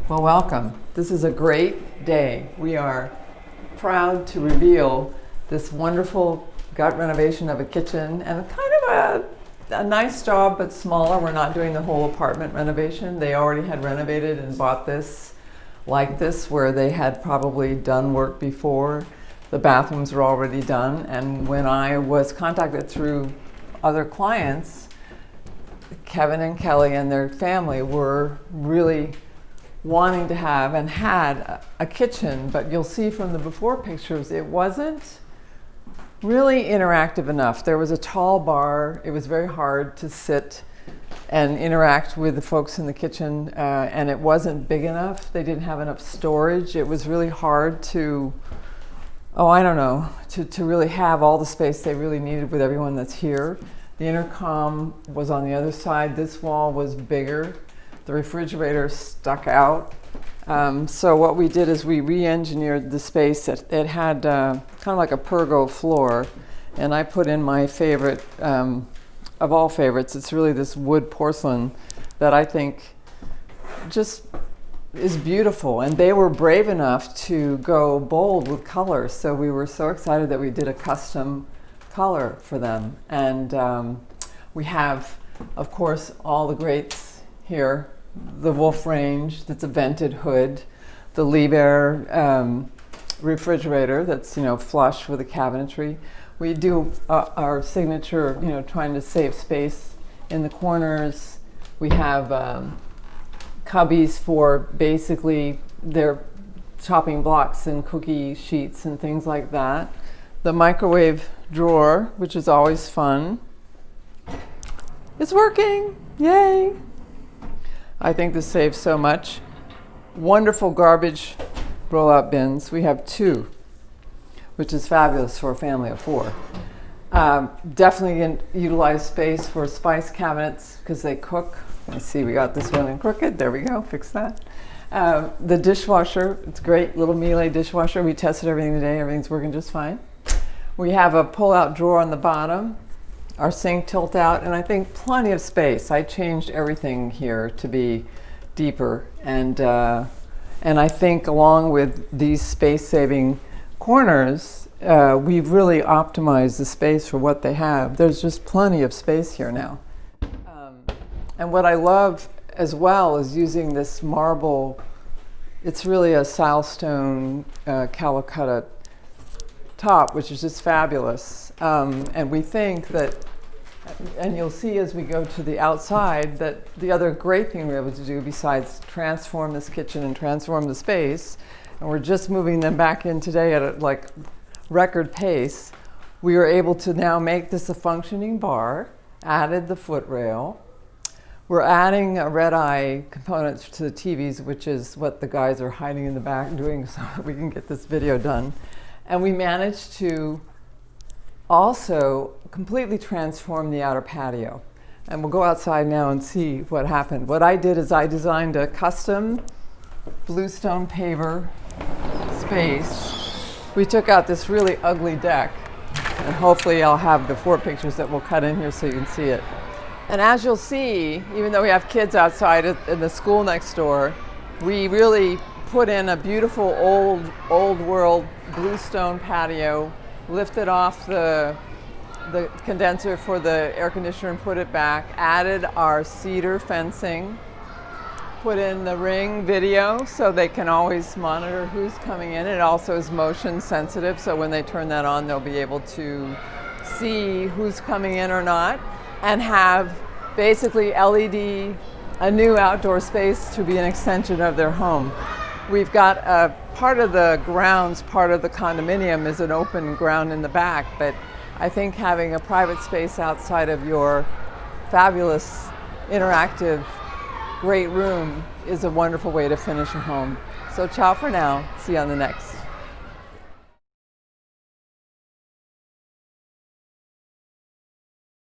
Well, welcome. This is a great day. We are proud to reveal this wonderful gut renovation of a kitchen and kind of a nice job, but smaller. We're not doing the whole apartment renovation. They already had renovated and bought this like this, where they had probably done work before. The bathrooms were already done. And when I was contacted through other clients, Kevin and Kelly and their family were really wanting to have and had a kitchen, but you'll see from the before pictures, it wasn't really interactive enough. There was a tall bar. It was very hard to sit and interact with the folks in the kitchen, and it wasn't big enough. They didn't have enough storage. It was really hard to, to really have all the space they really needed with everyone that's here. The intercom was on the other side. This wall was bigger. The refrigerator stuck out. So what we did is we re-engineered the space. It had kind of like a pergo floor, and I put in my favorite, of all favorites. It's really this wood porcelain that I think just is beautiful. And they were brave enough to go bold with colors. So we were so excited that we did a custom color for them. And we have, of course, all the greats here. The Wolf range, that's a vented hood, the Liebherr refrigerator that's flush with a cabinetry. We do our signature, trying to save space in the corners. We have cubbies for basically their chopping blocks and cookie sheets and things like that. The microwave drawer, which is always fun. It's working, yay! I think this saves so much. Wonderful garbage roll-out bins. We have 2, which is fabulous for a family of 4. Definitely utilize space for spice cabinets because they cook. I see we got this one in crooked. There we go, fix that. The dishwasher, it's great, little Miele dishwasher. We tested everything today, everything's working just fine. We have a pull-out drawer on the bottom. Our sink tilt out, and I think plenty of space. I changed everything here to be deeper, and I think along with these space-saving corners, we've really optimized the space for what they have. There's just plenty of space here now. And what I love as well is using this marble. It's really a Silestone Calcutta top, which is just fabulous. And we think that, and you'll see as we go to the outside, that the other great thing we're able to do besides transform this kitchen and transform the space, and we're just moving them back in today at a record pace, we were able to now make this a functioning bar, added the footrail. We're adding a red-eye component to the TVs, which is what the guys are hiding in the back doing so that we can get this video done. And we managed to also completely transform the outer patio. And we'll go outside now and see what happened. What I did is I designed a custom Bluestone paver space. We took out this really ugly deck, and hopefully I'll have the 4 pictures that we'll cut in here so you can see it. And as you'll see, even though we have kids outside in the school next door, we really put in a beautiful old world Bluestone patio, lifted off the condenser for the air conditioner and put it back, added our cedar fencing, put in the Ring video so they can always monitor who's coming in. It also is motion sensitive, so when they turn that on, they'll be able to see who's coming in or not, and have basically LED, a new outdoor space to be an extension of their home. We've got a part of the grounds, part of the condominium is an open ground in the back, but I think having a private space outside of your fabulous, interactive, great room is a wonderful way to finish a home. So ciao for now. See you on the next.